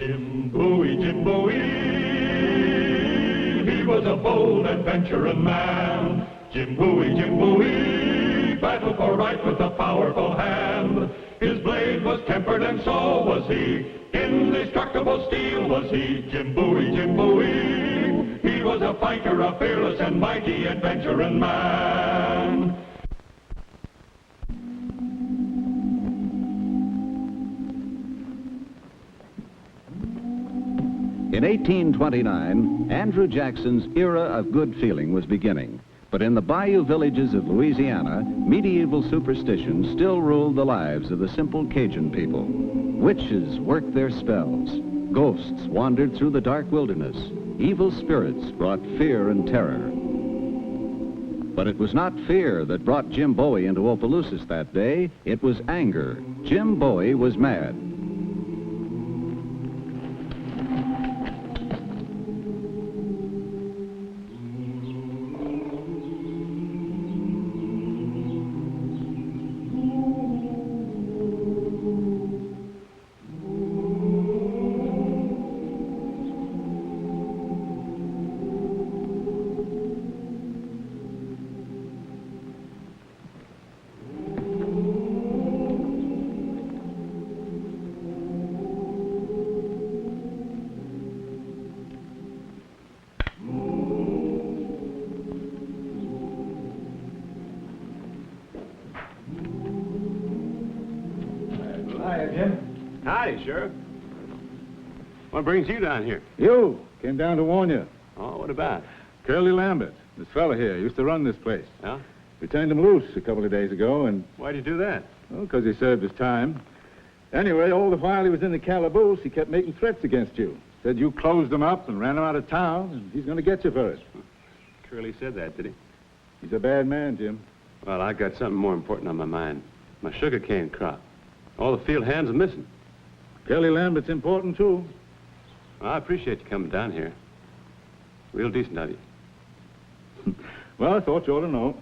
Jim Bowie, he was a bold adventuring man. Jim Bowie, battled for right with a powerful hand. His blade was tempered and so was he, indestructible steel was he. Jim Bowie, he was a fighter, a fearless and mighty adventuring man. In 1829, Andrew Jackson's era of good feeling was beginning. But in the bayou villages of Louisiana, medieval superstition still ruled the lives of the simple Cajun people. Witches worked their spells. Ghosts wandered through the dark wilderness. Evil spirits brought fear and terror. But it was not fear that brought Jim Bowie into Opelousas that day. It was anger. Jim Bowie was mad. Howdy, Sheriff. What brings you down here? You came down to warn you. Oh, what about? Curly Lambert, this fella here, used to run this place. Yeah? We turned him loose a couple of days ago, and... Why'd you do that? Well, because he served his time. Anyway, all the while he was in the calaboose, he kept making threats against you. Said you closed him up and ran him out of town, and he's going to get you for it. Curly said that, did he? He's a bad man, Jim. Well, I got something more important on my mind. My sugarcane crop. All the field hands are missing. Curly Lambert's important, too. Well, I appreciate you coming down here. Real decent of you. Well, I thought you ought to know.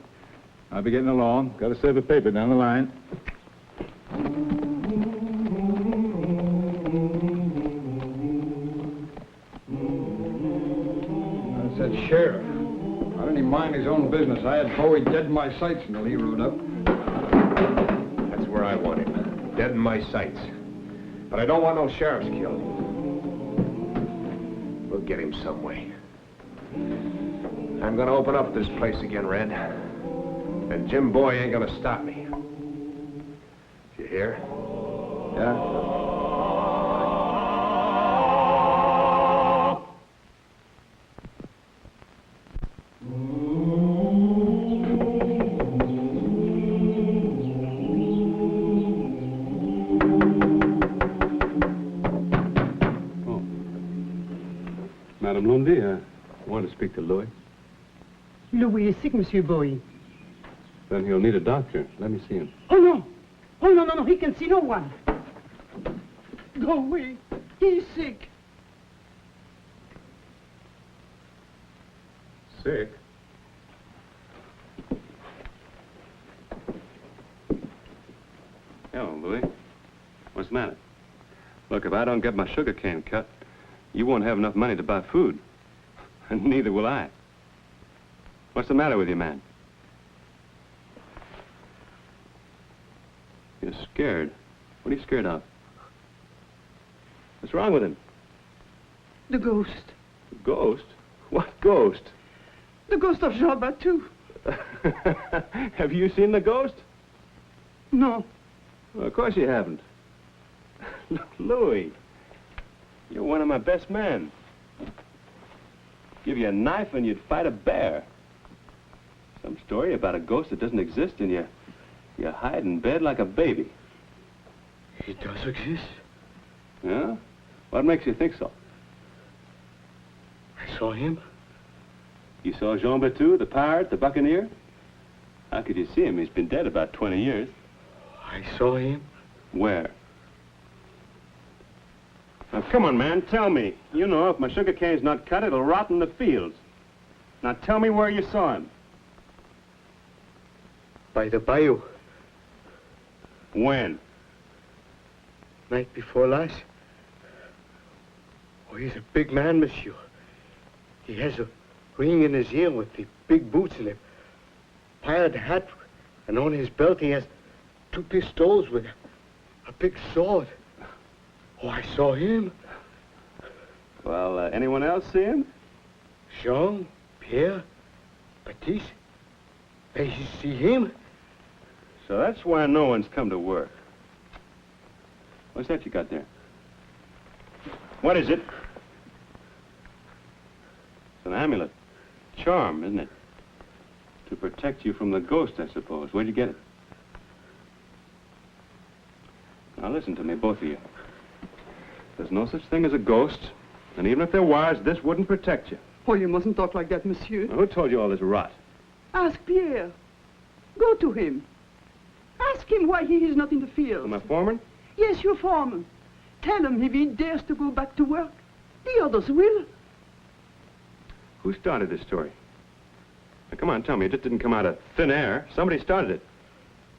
I'll be getting along. Got to serve a paper down the line. I said, Sheriff, why didn't he mind his own business? I had Bowie dead in my sights until he rode up. That's where I want him. Dead in my sights. But I don't want no sheriffs killed. We'll get him some way. I'm gonna open up this place again, Red. And Jim Bowie ain't gonna stop me. You hear? Yeah? Madame Lundy, I want to speak to Louis. Louis is sick, Monsieur Bowie. Then he'll need a doctor. Let me see him. Oh, no. Oh, no. He can see no one. Go away. He's sick. Sick? Hello, Louis. What's the matter? Look, if I don't get my sugar cane cut, you won't have enough money to buy food. And neither will I. What's the matter with you, man? You're scared. What are you scared of? What's wrong with him? The ghost. Ghost? What ghost? The ghost of Jean Battoo. Have you seen the ghost? No. Well, of course you haven't. Louis, you're one of my best men. Give you a knife and you'd fight a bear. Some story about a ghost that doesn't exist and you hide in bed like a baby. He does exist. Yeah? What makes you think so? I saw him. You saw Jean Battoo, the pirate, the buccaneer? How could you see him? He's been dead about 20 years. I saw him. Where? Now, come on, man, tell me. You know, if my sugar cane's not cut, it'll rot in the fields. Now, tell me where you saw him. By the bayou. When? Night before last. Oh, he's a big man, monsieur. He has a ring in his ear with the big boots and a pilot hat. And on his belt he has 2 pistols with a big sword. Oh, I saw him. Well, anyone else see him? Jean, Pierre, Baptiste. Hey, you see him? So that's why no one's come to work. What's that you got there? What is it? It's an amulet. Charm, isn't it? To protect you from the ghost, I suppose. Where'd you get it? Now listen to me, both of you. There's no such thing as a ghost, and even if there was, this wouldn't protect you. Oh, you mustn't talk like that, monsieur. Now, who told you all this rot? Ask Pierre. Go to him. Ask him why he is not in the field. My foreman? Yes, your foreman. Tell him if he dares to go back to work, the others will. Who started this story? Now, come on, tell me. It just didn't come out of thin air. Somebody started it.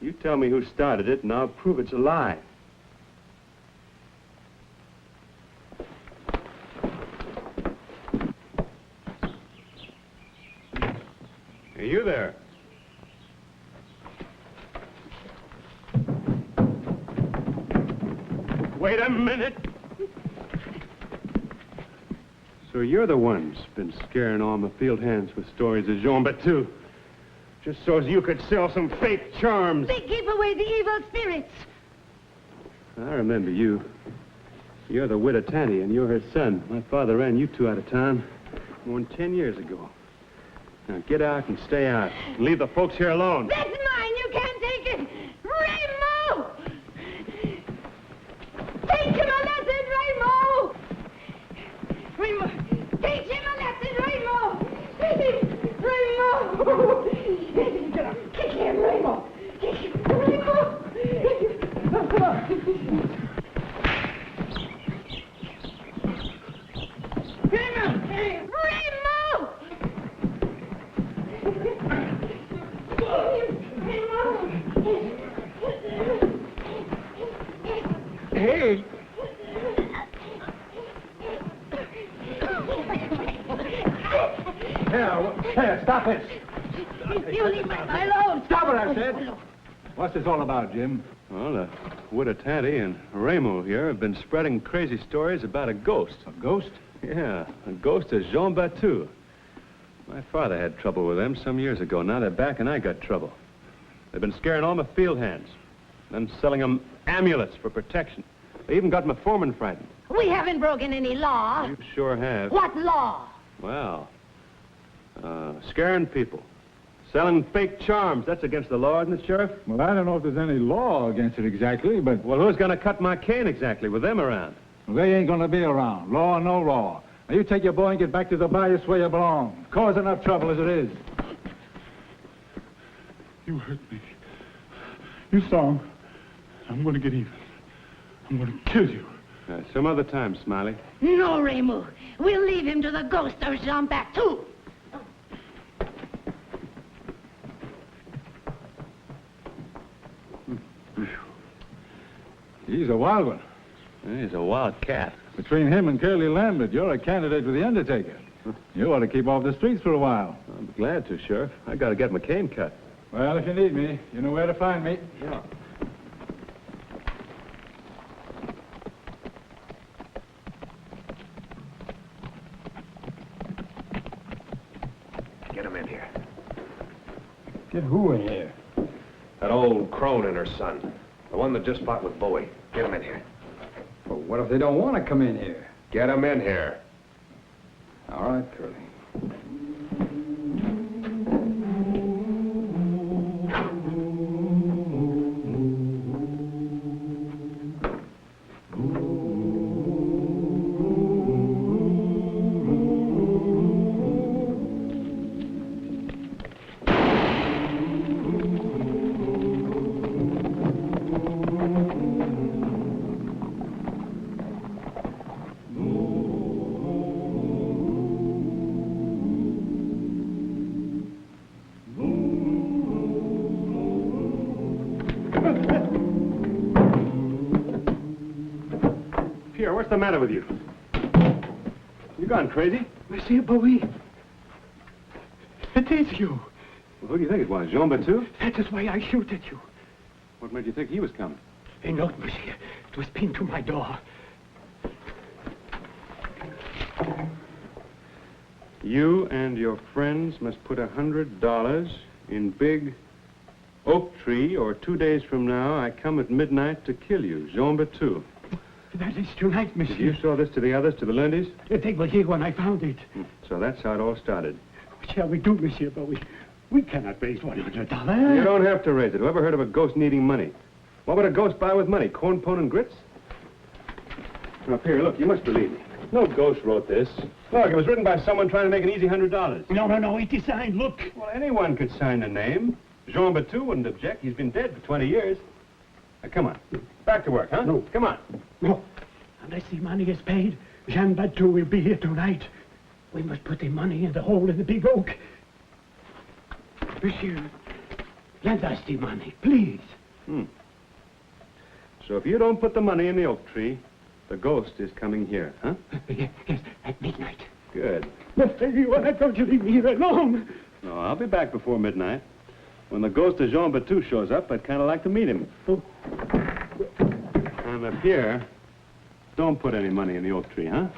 You tell me who started it, and I'll prove it's a lie. Hey, you there. Wait a minute. So you're the ones been scaring all my field hands with stories of Jean Battoo, just so as you could sell some fake charms. They keep away the evil spirits. I remember you. You're the widow Tanny, and you're her son. My father ran you two out of town more than 10 years ago. Now get out and stay out. And leave the folks here alone. That's mine. You can't take it. Raymond! Teach him a lesson, Raymond! Raymond! Teach him a lesson, Raymond! Raymond! Kick him, Raymond! Kick him, Raymond! Come on. Raymond! Raymond! Hey! Here, stop it! You leave my alone! Stop it, I said! What's this all about, Jim? Well, widow Tanny and Raymond here have been spreading crazy stories about a ghost. A ghost? Yeah, a ghost of Jean Battoo. My father had trouble with them some years ago. Now they're back and I got trouble. They've been scaring all my field hands. Then selling them amulets for protection. They even got my foreman frightened. We haven't broken any law. You sure have. What law? Well, scaring people. Selling fake charms. That's against the law, isn't it, Sheriff? Well, I don't know if there's any law against it exactly, but... Well, who's going to cut my cane exactly with them around? Well, they ain't going to be around. Law or no law. Now, you take your boy and get back to the bayou where you belong. Cause enough trouble as it is. You hurt me. You saw him. I'm going to get even. I'm going to kill you. Some other time, Smiley. No, Raymond. We'll leave him to the ghost of Jean Battoo. He's a wild one. He's a wild cat. Between him and Curly Lambert, you're a candidate for the Undertaker. You ought to keep off the streets for a while. I'm glad to, Sheriff. I got to get my cane cut. Well, if you need me, you know where to find me. Yeah. Get him in here. Get who in here? That old crone and her son. The one that just fought with Bowie. Get him in here. Well, what if they don't want to come in here? Get him in here. All right, Curly. Pierre, what's the matter with you? You gone crazy? Monsieur Bowie. It is you. Well, who do you think it was? Jean Battoo? That is why I shoot at you. What made you think he was coming? A note, monsieur. It was pinned to my door. You and your friends must put $100 in big oak tree, or 2 days from now, I come at midnight to kill you, Jean Battoo. That is tonight, monsieur. Did you show this to the others, to the Lundys? They were here when I found it. So that's how it all started. What shall we do, monsieur Bowie? We cannot raise $100. You don't have to raise it. Who ever heard of a ghost needing money? What would a ghost buy with money? Corn, pone, and grits? Now, up here, look, you must believe me. No ghost wrote this. Look, it was written by someone trying to make an easy $100. No, it is signed, look. Well, anyone could sign a name. Jean Battoo wouldn't object. He's been dead for 20 years. Now, come on. Back to work, huh? No. Come on. No. Unless the money is paid, Jean Battoo will be here tonight. We must put the money in the hole in the big oak. Monsieur, lend us the money, please. So if you don't put the money in the oak tree, the ghost is coming here, huh? Yes, at midnight. Good. But you are not going to leave me here alone. No, I'll be back before midnight. When the ghost of Jean Battoo shows up, I'd kind of like to meet him. Oh. And up here, don't put any money in the oak tree, huh?